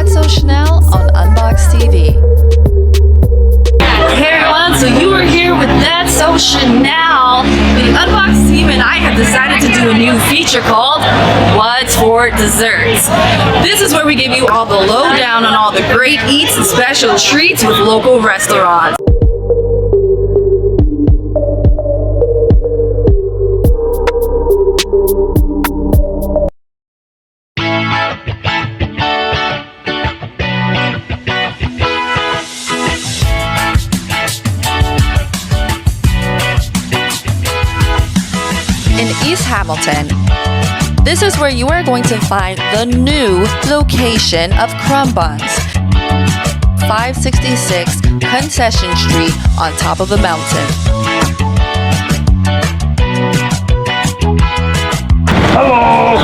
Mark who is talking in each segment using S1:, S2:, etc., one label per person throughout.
S1: That's So Shinell on Unboxed TV. Hey everyone, so you are here with That's So Shinell. The Unboxed team and I have decided to do a new feature called What's for Desserts. This is where we give you all the lowdown on all the great eats and special treats with local restaurants. In East Hamilton, this is where you are going to find the new location of Crumb Buns. 566 Concession Street on top of the mountain.
S2: Hello!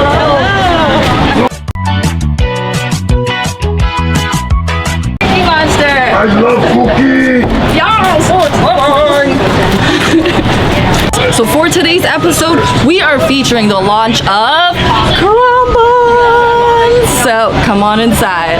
S1: Cookie Monster!
S2: I love cookie!
S1: Yes! So for today's episode, we are featuring the launch of Crumb Buns! So come on inside.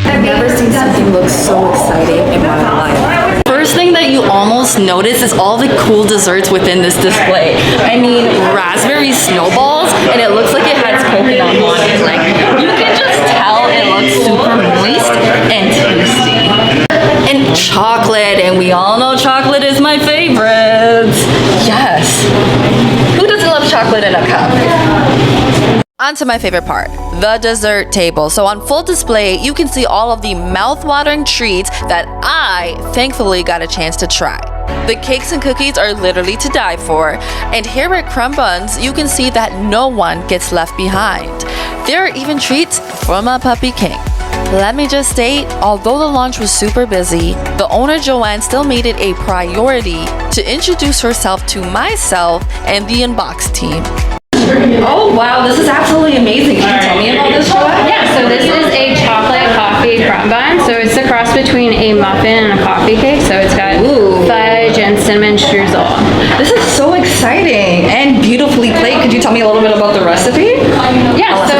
S1: I've never seen something look so exciting in my life. First thing that you almost notice is all the cool desserts within this display. I mean, raspberry snowballs, and it looks like it has coconut on it. Like, you can just tell it looks super moist and tasty. And chocolate, and we all know chocolate is my favorite. Yes. Who doesn't love chocolate in a cup? On to my favorite part, the dessert table. So on full display, you can see all of the mouth-watering treats that I thankfully got a chance to try. The cakes and cookies are literally to die for, and here at Crumb Buns, you can see that no one gets left behind. There are even treats from a puppy king. Let me just state, although the launch was super busy, the owner Joanne still made it a priority to introduce herself to myself and the Unboxed team. Oh wow, this is absolutely amazing. Can you tell me about this, Joanne?
S3: Yeah, so this is a chocolate coffee crumb bun. So it's a cross between a muffin and a coffee cake. So it's got fudge and cinnamon streusel.
S1: This is so exciting and beautifully played. Could you tell me a little bit about the recipe?
S3: Yeah, so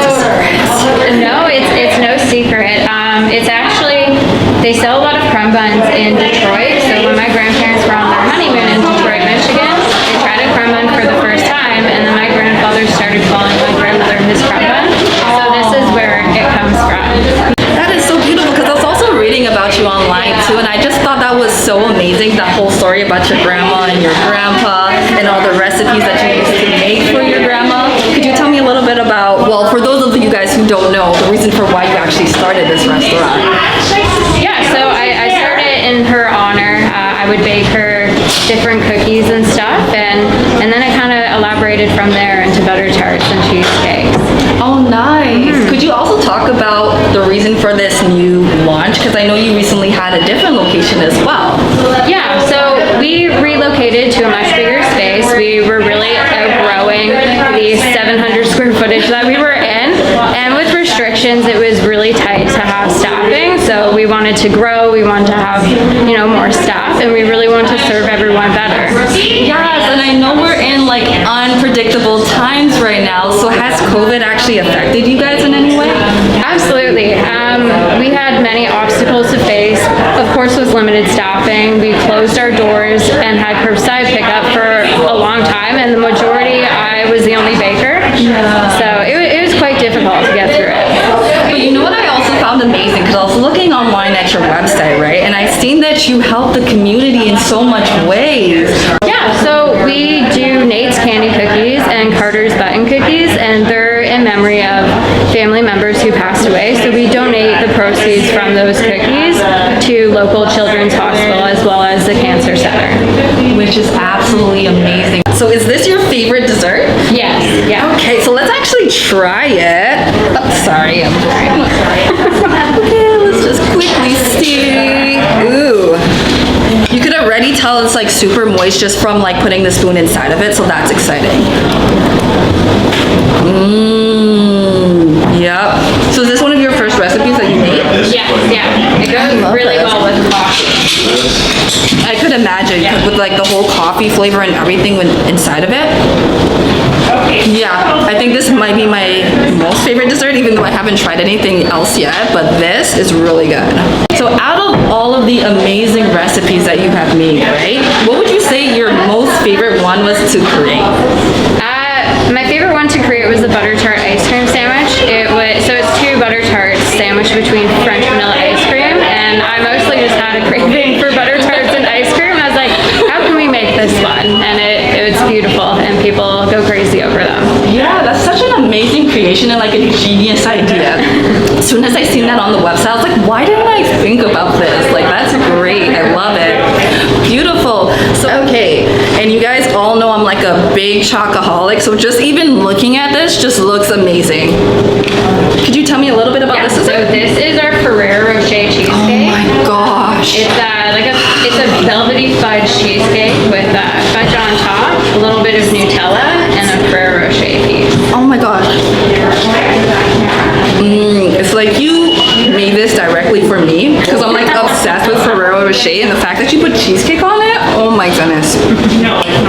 S3: no, it's no secret. It's actually, they sell a lot of crumb buns in Detroit. So when my grandparents were on their honeymoon in Detroit, Michigan, they tried a crumb bun for the first time, and then my grandfather started calling my grandmother his crumb bun. So this is where it comes from.
S1: That is so beautiful because I was also reading about you online too, and I just thought that was so amazing, that whole story about your grandma and your grandpa and all the recipes that you used to make for your grandma. Could you tell me a little bit about, well, for those of you guys who don't know, the reason for why you actually started this restaurant?
S3: Yeah, so I started in her honor. I would bake her different cookies and stuff, and then I kind of elaborated from there into butter tarts and cheesecakes.
S1: Oh, nice. Could you also talk about the reason for this new launch? Because I know you recently had a different location as well.
S3: Yeah, so we relocated to a much bigger space. We were really outgrowing the 700 square footage that we were in, and with restrictions, it was really tight to have staffing. So we wanted to grow, we wanted to have, more staff, and we really wanted to serve everyone better.
S1: Yes, and I know we're in like unpredictable times right now. So has COVID actually affected you guys in any way?
S3: Absolutely. We had many obstacles to face. Of course, with limited staffing, we closed our doors and had curbside pickup for a long time, and the majority, I was the only baker. So it was quite difficult to get through it.
S1: But you know what I also found amazing? Because I was looking online at your website, right? And I've seen that you help the community in so much ways.
S3: Yeah, so we do Nate's Candy Cookies and Carter's Button Cookies, and they're in memory of family members who passed away. So we donate the proceeds from those cookies to local children's hospital as well as the cancer center.
S1: Which is absolutely amazing. So is this your favorite dessert?
S3: Yes, yeah.
S1: Okay, so let's actually try it. Oh, sorry, I'm trying. Okay, let's just quickly see. Ooh. You could already tell it's like super moist just from like putting the spoon inside of it, so that's exciting. Yep. So is this one of your first recipes that you made?
S3: Yeah. It goes really well with coffee.
S1: I could imagine with like the whole coffee flavor and everything inside of it. Yeah, I think this might be my most favorite dessert, even though I haven't tried anything else yet, but this is really good. So out of all of the amazing recipes that you have made, right, what would you say your most favorite one was to create?
S3: My favorite one to create was the butter tart ice cream sandwich. So it's two butter tarts sandwiched between French vanilla ice cream, and I mostly just had a craving for butter tarts and ice cream. I was like, how can we make this fun? And it's beautiful, and people go crazy over them.
S1: Yeah, that's such an amazing creation and like a genius idea. As soon as I seen that on the website, I was like, why didn't I think about this? Like, that's great. I love it. Beautiful. So, okay, and you guys all know I'm like a big chocoholic, so just even looking at this just looks amazing. Could you tell me a little bit about this?
S3: So this is our Ferrero Rocher cheesecake.
S1: Oh my gosh.
S3: It's a velvety fudge cheesecake with fudge on top, a little bit of Nutella, and a Ferrero Rocher piece.
S1: Oh my gosh. It's like you made this directly for me because I'm like obsessed with Ferrero Rocher, and the fact that you put cheesecake on it, oh my goodness.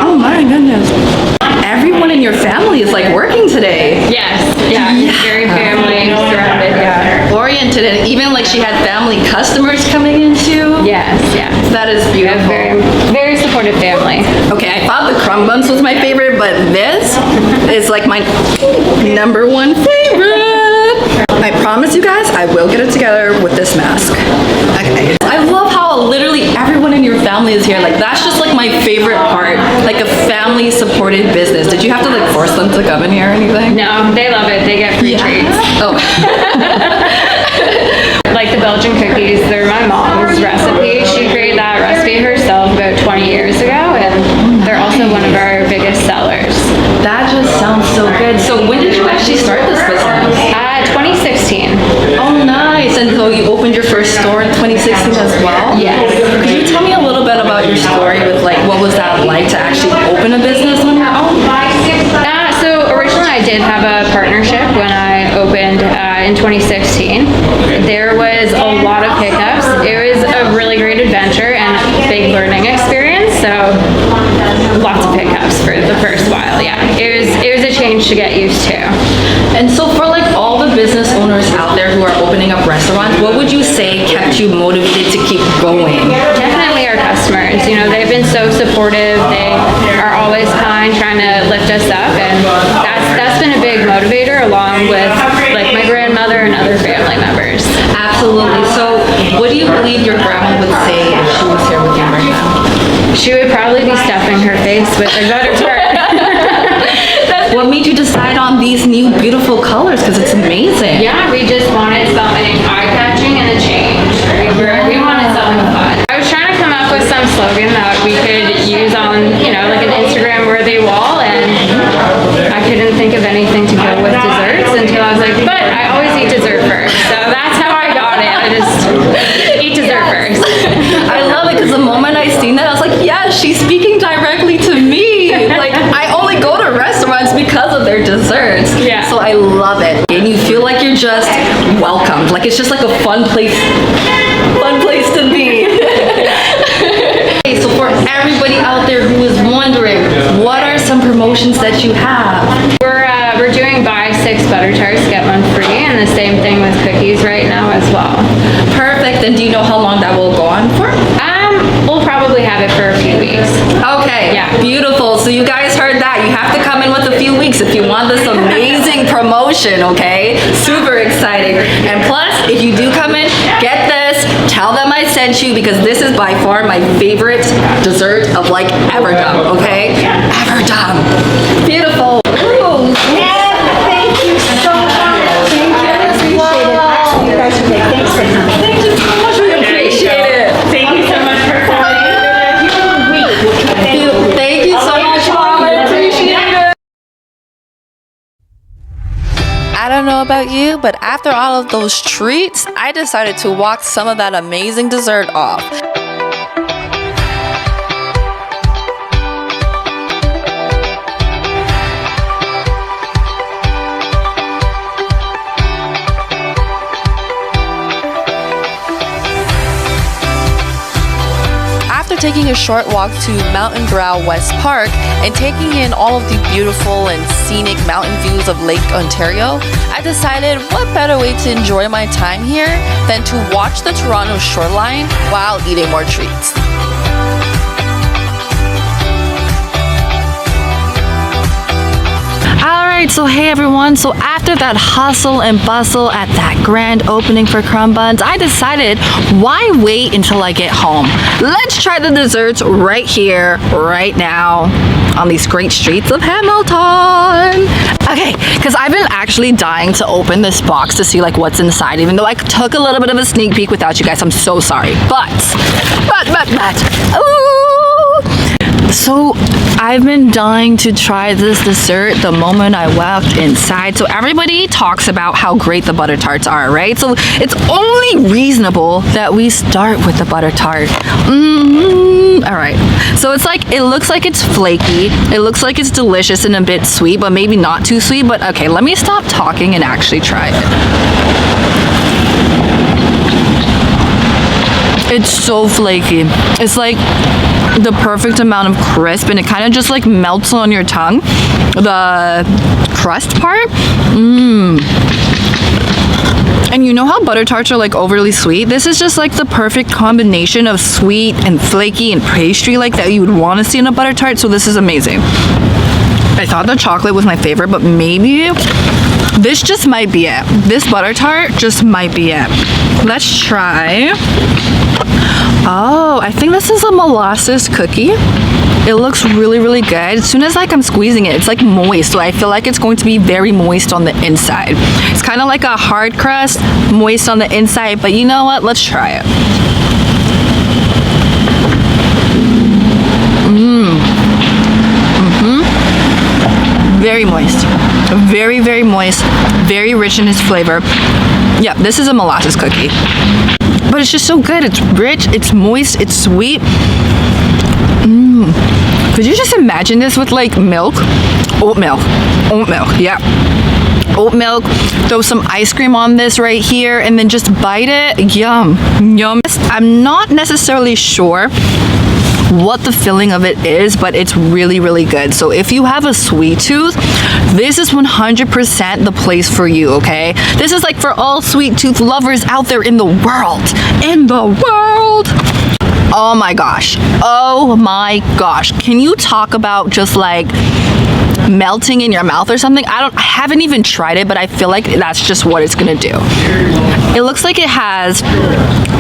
S1: Oh my goodness. Everyone in your family is like working today.
S3: Yes, yeah. Very family surrounded, yeah.
S1: Oriented, and even like she had family customers coming in too.
S3: Yes, yeah.
S1: That is beautiful.
S3: Very, very supportive family.
S1: Okay, I thought the crumb buns was my favorite, but this is like my number one favorite. I promise you guys, I will get it together with this mask. Okay. I love how literally everyone in your family is here. Like, that's just like my favorite part. Like a family supported business. Did you have to like force them to come in here or anything?
S3: No, they love it. They get free treats.
S1: Oh.
S3: Like the Belgian cookies, they're my mom's recipe. She created that recipe herself about 20 years ago, and they're also one of our biggest sellers.
S1: That just sounds so good. So when did you actually start this business?
S3: 2016.
S1: Oh, nice. And so you opened your first store in 2016 as well?
S3: Yes.
S1: Could you tell me a little bit about your story with like, what was that like to actually open a business on your own?
S3: So originally I did have a partnership when I opened in 2016. There was a lot of hiccups. It was a really great adventure and big learning experience. So lots of hiccups for the first while. Yeah, it was a change to get used to.
S1: And so for like all the business owners out there who are opening up restaurants, what would you say kept you motivated to keep going?
S3: Definitely our customers. You know, they've been so supportive. They are always kind, trying to lift us up, and that's been a big motivator, along with like my grandmother and other family members.
S1: Absolutely. So what do you believe your grandma would say if she was here with you right now?
S3: She would probably be stuffing her face with a butter tart.
S1: What made you decide on these new beautiful colors? Because it's amazing.
S3: Yeah, we just wanted something eye-catching and a change. We wanted something fun. I was trying to come up with some slogan that we could use on, like an Instagram-worthy wall, and I couldn't think of anything to go with desserts until I was like, but I always eat dessert first. So that's how I got it. I just eat dessert first.
S1: I love it because the moment I seen that, I was like, yeah, she's speaking directly to me. Like, I only go to restaurants because of their desserts.
S3: Yeah.
S1: So I love it. And you feel like you're just welcomed. Like, it's just like a fun place to be. Okay, so for everybody out there who is wondering, what are some promotions that you have?
S3: We're doing buy 6 butter tarts, get one free, and the same thing with cookies right now as well.
S1: Perfect. And do you know how long that will go on for?
S3: We'll probably have it for a few weeks.
S1: Okay,
S3: Yeah.
S1: Beautiful. So you guys heard that. You have to come in with a few weeks if you want this amazing promotion, okay? Super exciting. And plus, if you do come in, get this, tell them I sent you, because this is by far my favorite dessert of like ever done, okay? Ever done. Beautiful. Ooh.
S4: Thank you so much. Thank you. I appreciate it. Actually, you guys are great. Thanks for coming.
S1: Thank you so much. We appreciate it.
S3: Thank you so much for coming.
S1: Thank you so much, Mom. I appreciate it. I don't know about you, but after all of those treats, I decided to walk some of that amazing dessert off. After taking a short walk to Mountain Brow West Park and taking in all of the beautiful and scenic mountain views of Lake Ontario, I decided what better way to enjoy my time here than to watch the Toronto shoreline while eating more treats. Alright, so hey everyone, so after that hustle and bustle at that grand opening for Crumb Buns, I decided why wait until I get home? Let's try the desserts right here, right now, on these great streets of Hamilton. Okay, because I've been actually dying to open this box to see like what's inside, even though I took a little bit of a sneak peek without you guys. I'm so sorry, but, ooh. So I've been dying to try this dessert the moment I walked inside. So everybody talks about how great the butter tarts are, right? So it's only reasonable that we start with the butter tart. All right. So it's like, it looks like it's flaky. It looks like it's delicious and a bit sweet, but maybe not too sweet. But okay, let me stop talking and actually try it. It's so flaky. It's like the perfect amount of crisp, and it kind of just like melts on your tongue. The crust part. And you know how butter tarts are like overly sweet? This is just like the perfect combination of sweet and flaky and pastry like that you would want to see in a butter tart. So this is amazing. I thought the chocolate was my favorite, but maybe this just might be it. This butter tart just might be it. Let's try. Oh, I think this is a molasses cookie. It looks really, really good. As soon as like I'm squeezing it, it's like moist. So I feel like it's going to be very moist on the inside. It's kind of like a hard crust, moist on the inside. But you know what? Let's try it. Very moist. Very, very moist. Very rich in its flavor. Yeah, this is a molasses cookie. But it's just so good. It's rich, it's moist, it's sweet. Could you just imagine this with like milk? Oat milk, yeah. Oat milk, throw some ice cream on this right here, and then just bite it. Yum, yum. I'm not necessarily sure what the filling of it is, but it's really, really good. So if you have a sweet tooth, this is 100% the place for you, okay? This is like for all sweet tooth lovers out there in the world. Oh my gosh. Oh my gosh. Can you talk about just like melting in your mouth or something? I haven't even tried it, but I feel like that's just what it's gonna do. It looks like it has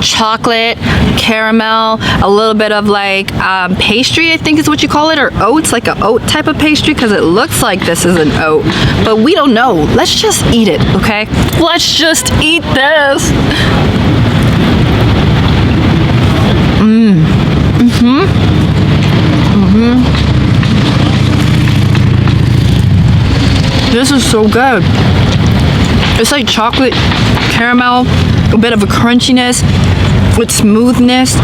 S1: chocolate, caramel, a little bit of like pastry, I think is what you call it, or oats, like an oat type of pastry, because it looks like this is an oat, but we don't know. Let's just eat it, okay? Let's just eat this. This is so good. It's like chocolate, caramel, a bit of a crunchiness with smoothness.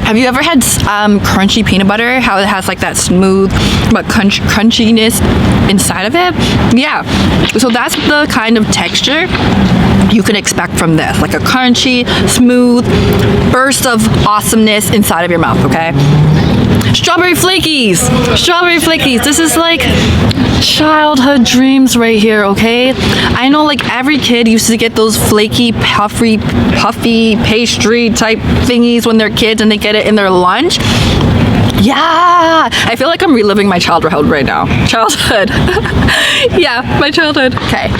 S1: Have you ever had crunchy peanut butter? How it has like that smooth but crunchiness inside of it? Yeah. So that's the kind of texture you can expect from this. Like a crunchy, smooth burst of awesomeness inside of your mouth, okay? Strawberry flakies! Strawberry flakies! This is like childhood dreams right here, okay? I know like every kid used to get those flaky, puffy pastry type thingies when they're kids and they get it in their lunch. Yeah! I feel like I'm reliving my childhood right now. Childhood. Yeah, my childhood. Okay.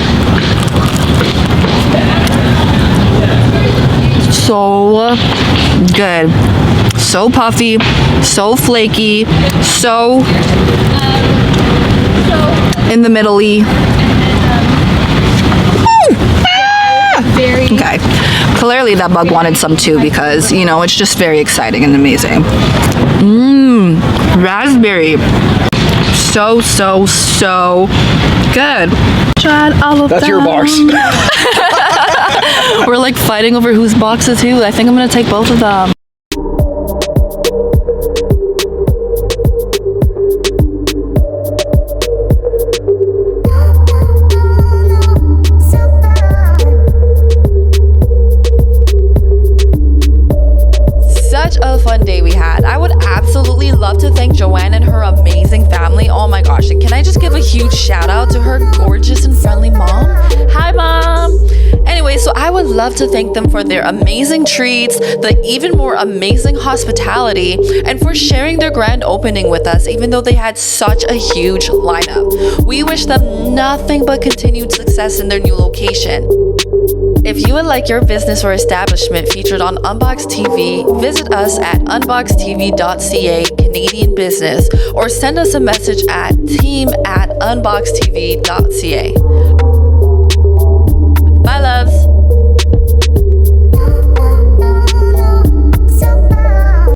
S1: So good. So puffy, so flaky, so in the middle-y. Okay. Clearly that bug wanted some too because, you know, it's just very exciting and amazing. Raspberry. So good. Tried all of
S2: That's
S1: them.
S2: your box.
S1: We're like fighting over whose box is who. I think I'm gonna take both of them. Such a fun day we had. I would absolutely love to thank Joanne and her amazing family. Oh my gosh, and can I just give a huge shout out to her gorgeous and friendly mom? Hi, Mom! Anyway, so I would love to thank them for their amazing treats, the even more amazing hospitality, and for sharing their grand opening with us, even though they had such a huge lineup. We wish them nothing but continued success in their new location. If you would like your business or establishment featured on Unboxed TV, visit us at unboxedtv.ca Canadian Business or send us a message at team@unboxedtv.ca.